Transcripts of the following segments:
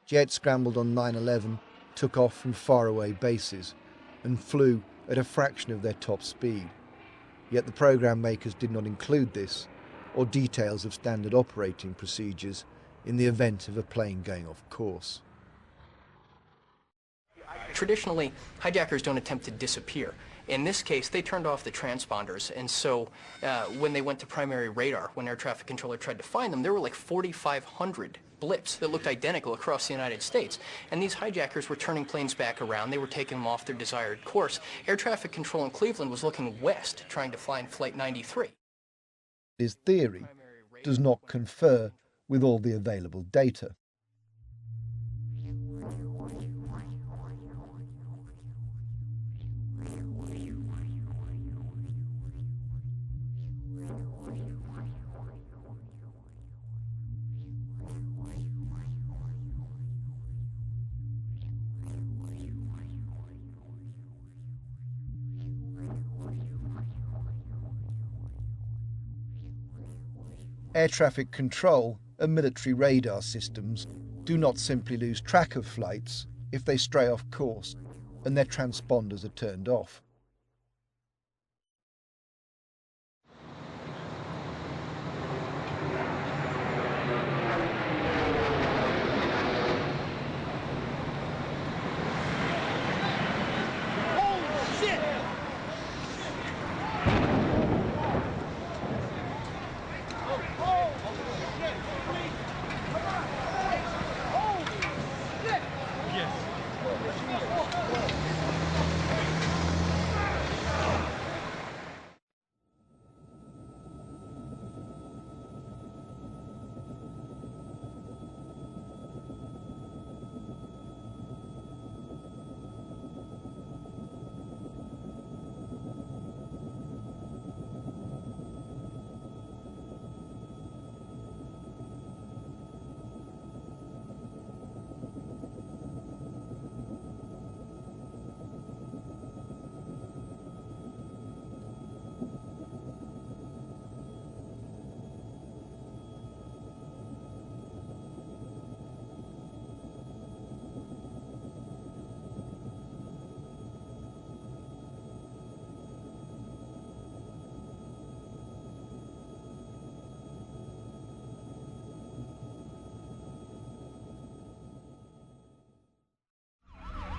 Jets scrambled on 9/11 took off from faraway bases and flew at a fraction of their top speed. Yet the program makers did not include this or details of standard operating procedures in the event of a plane going off course. Traditionally, hijackers don't attempt to disappear. In this case, they turned off the transponders, and so when they went to primary radar, when air traffic controller tried to find them, there were like 4,500 blips that looked identical across the United States. And these hijackers were turning planes back around. They were taking them off their desired course. Air traffic control in Cleveland was looking west, trying to find Flight 93. His theory does not confer with all the available data. Air traffic control and military radar systems do not simply lose track of flights if they stray off course and their transponders are turned off.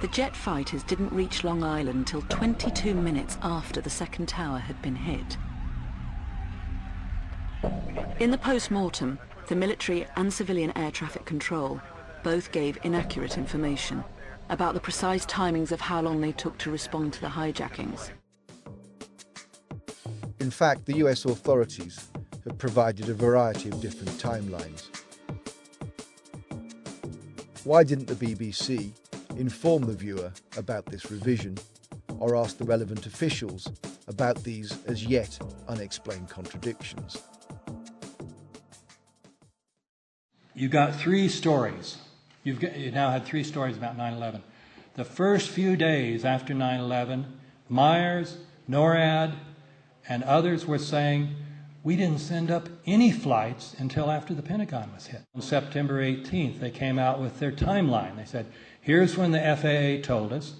The jet fighters didn't reach Long Island until 22 minutes after the second tower had been hit. In the post-mortem, the military and civilian air traffic control both gave inaccurate information about the precise timings of how long they took to respond to the hijackings. In fact, the US authorities have provided a variety of different timelines. Why didn't the BBC inform the viewer about this revision or ask the relevant officials about these as yet unexplained contradictions? You got three stories. You now had three stories about 9/11. The first few days after 9/11, Myers, NORAD, and others were saying, we didn't send up any flights until after the Pentagon was hit. On September 18th, they came out with their timeline. They said, here's when the FAA told us,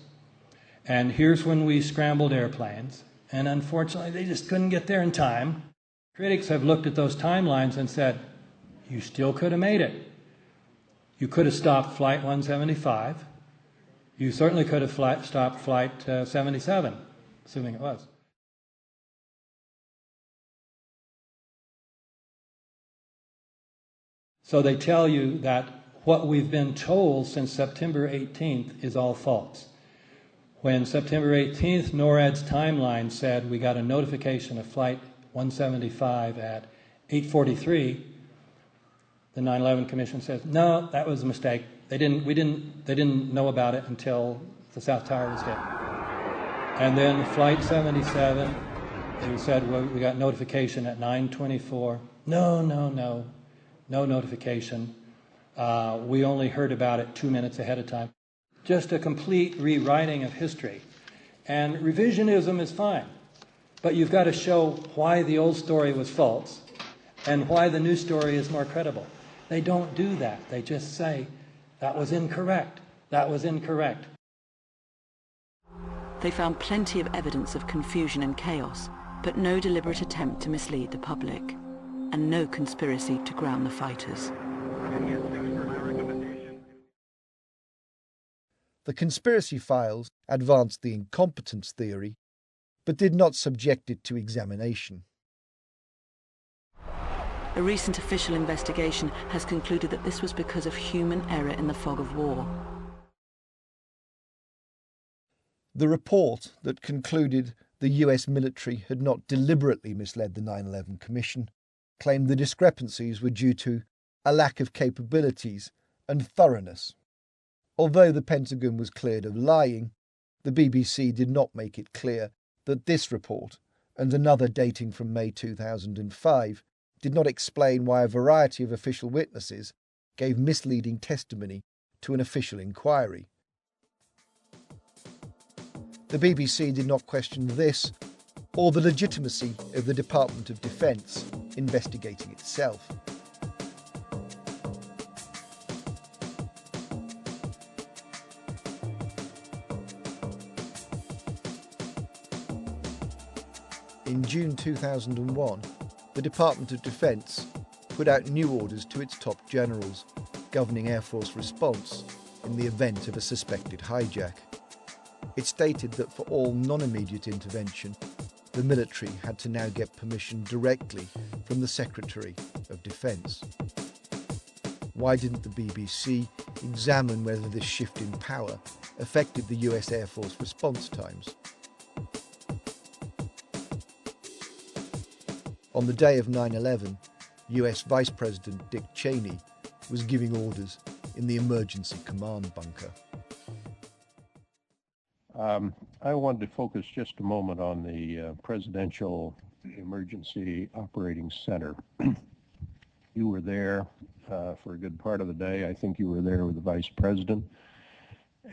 and here's when we scrambled airplanes, and unfortunately they just couldn't get there in time. Critics have looked at those timelines and said, you still could have made it. You could have stopped Flight 175. You certainly could have stopped Flight 77, assuming it was. So they tell you that what we've been told since September 18th is all false. When September 18th, NORAD's timeline said we got a notification of Flight 175 at 8:43, the 9/11 Commission says, no, that was a mistake. They didn't know about it until the South Tower was hit. And then Flight 77, they said, well, we got notification at 9:24. No notification. We only heard about it 2 minutes ahead of time. Just a complete rewriting of history. And revisionism is fine, but you've got to show why the old story was false and why the new story is more credible. They don't do that. They just say, That was incorrect. That was incorrect. They found plenty of evidence of confusion and chaos, but no deliberate attempt to mislead the public, and no conspiracy to ground the fighters. The conspiracy files advanced the incompetence theory, but did not subject it to examination. A recent official investigation has concluded that this was because of human error in the fog of war. The report that concluded the US military had not deliberately misled the 9/11 Commission claimed the discrepancies were due to a lack of capabilities and thoroughness. Although the Pentagon was cleared of lying, the BBC did not make it clear that this report, and another dating from May 2005, did not explain why a variety of official witnesses gave misleading testimony to an official inquiry. The BBC did not question this or the legitimacy of the Department of Defence investigating itself. In June 2001, the Department of Defence put out new orders to its top generals, governing Air Force response in the event of a suspected hijack. It stated that for all non-immediate intervention, the military had to now get permission directly from the Secretary of Defence. Why didn't the BBC examine whether this shift in power affected the US Air Force response times? On the day of 9/11, US Vice President Dick Cheney was giving orders in the emergency command bunker. I wanted to focus just a moment on the Presidential Emergency Operating Center. You were there for a good part of the day. I think you were there with the Vice President.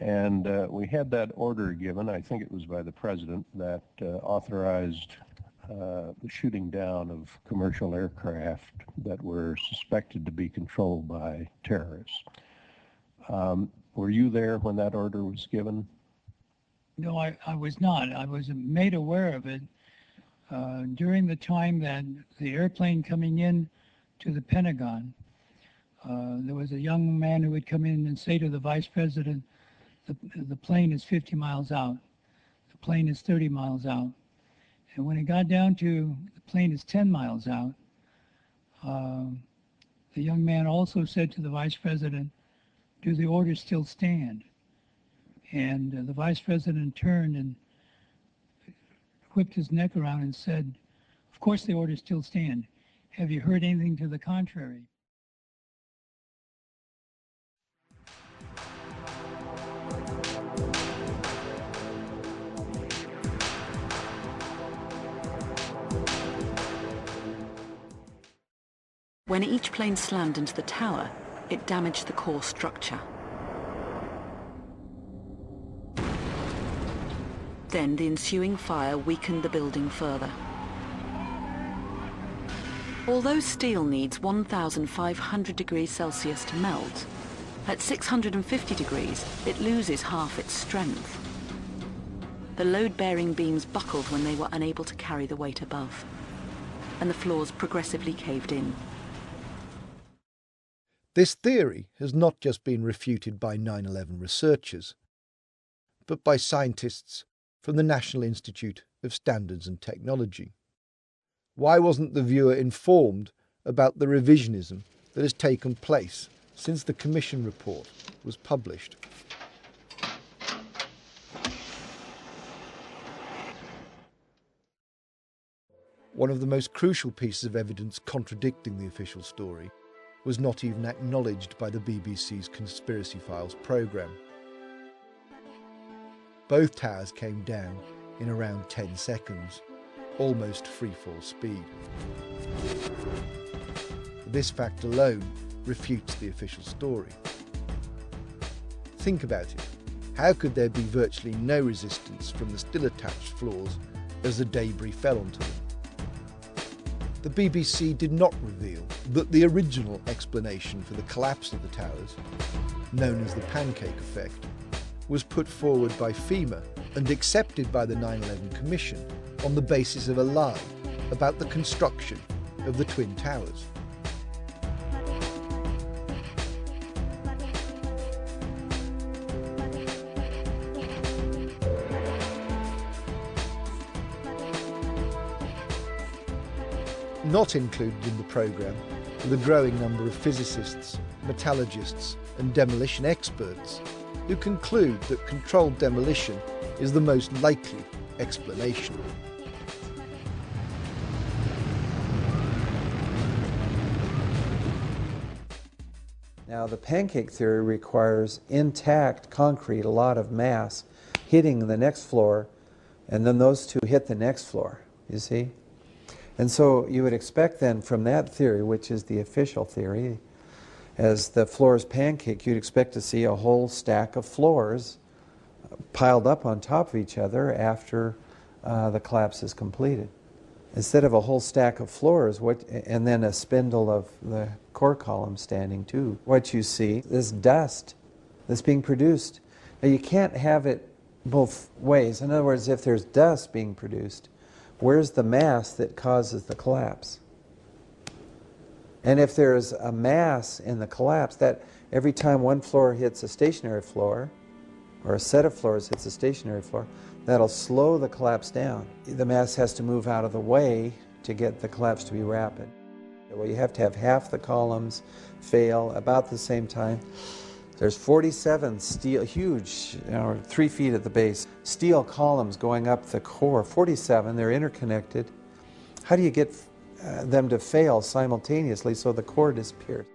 And we had that order given, I think it was by the President, that authorized the shooting down of commercial aircraft that were suspected to be controlled by terrorists. Were you there when that order was given? No, I was not. I was made aware of it during the time that the airplane coming in to the Pentagon. There was a young man who would come in and say to the Vice President, the plane is 50 miles out. The plane is 30 miles out. And when it got down to the plane is 10 miles out, the young man also said to the Vice President, do the orders still stand? And the Vice President turned and whipped his neck around and said, of course the orders still stand. Have you heard anything to the contrary? When each plane slammed into the tower, it damaged the core structure. Then the ensuing fire weakened the building further. Although steel needs 1,500 degrees Celsius to melt, at 650 degrees it loses half its strength. The load-bearing beams buckled when they were unable to carry the weight above, and the floors progressively caved in. This theory has not just been refuted by 9/11 researchers, but by scientists from the National Institute of Standards and Technology. Why wasn't the viewer informed about the revisionism that has taken place since the Commission report was published? One of the most crucial pieces of evidence contradicting the official story was not even acknowledged by the BBC's Conspiracy Files programme. Both towers came down in around 10 seconds, almost freefall speed. This fact alone refutes the official story. Think about it. How could there be virtually no resistance from the still attached floors as the debris fell onto them? the BBC did not reveal that the original explanation for the collapse of the towers, known as the pancake effect, was put forward by FEMA and accepted by the 9/11 Commission on the basis of a lie about the construction of the Twin Towers. Not included in the programme were the growing number of physicists, metallurgists and demolition experts who conclude that controlled demolition is the most likely explanation. Now, the pancake theory requires intact concrete, a lot of mass, hitting the next floor, and then those two hit the next floor, you see? And so you would expect then from that theory, which is the official theory, as the floors pancake, you'd expect to see a whole stack of floors piled up on top of each other after the collapse is completed. Instead of a whole stack of floors, and then a spindle of the core column standing too, what you see is dust that's being produced. Now you can't have it both ways. In other words, if there's dust being produced, where's the mass that causes the collapse? And if there's a mass in the collapse, that every time one floor hits a stationary floor, or a set of floors hits a stationary floor, that'll slow the collapse down. The mass has to move out of the way to get the collapse to be rapid. Well, you have to have half the columns fail about the same time. There's 47 steel, huge, 3 feet at the base, steel columns going up the core. 47, they're interconnected. How do you get them to fail simultaneously so the core disappears?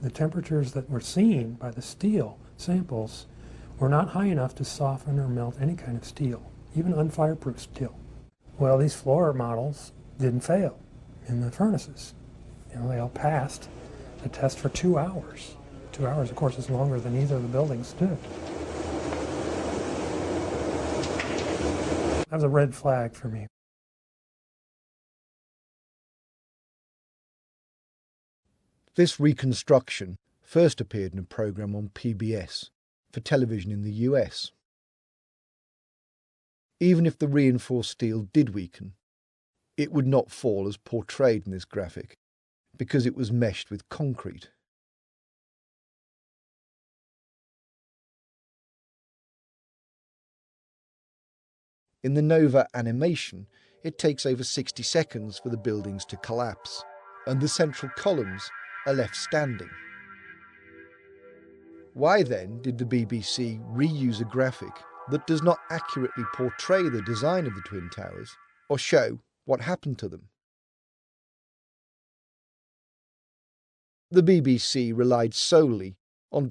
The temperatures that were seen by the steel samples were not high enough to soften or melt any kind of steel, even unfireproof steel. Well, these floor models didn't fail in the furnaces. They all passed the test for 2 hours. 2 hours, of course, is longer than either of the buildings stood. That was a red flag for me. This reconstruction first appeared in a programme on PBS for television in the US. Even if the reinforced steel did weaken, it would not fall as portrayed in this graphic because it was meshed with concrete. In the Nova animation, it takes over 60 seconds for the buildings to collapse, and the central columns are left standing. Why then did the BBC reuse a graphic that does not accurately portray the design of the Twin Towers or show what happened to them? The BBC relied solely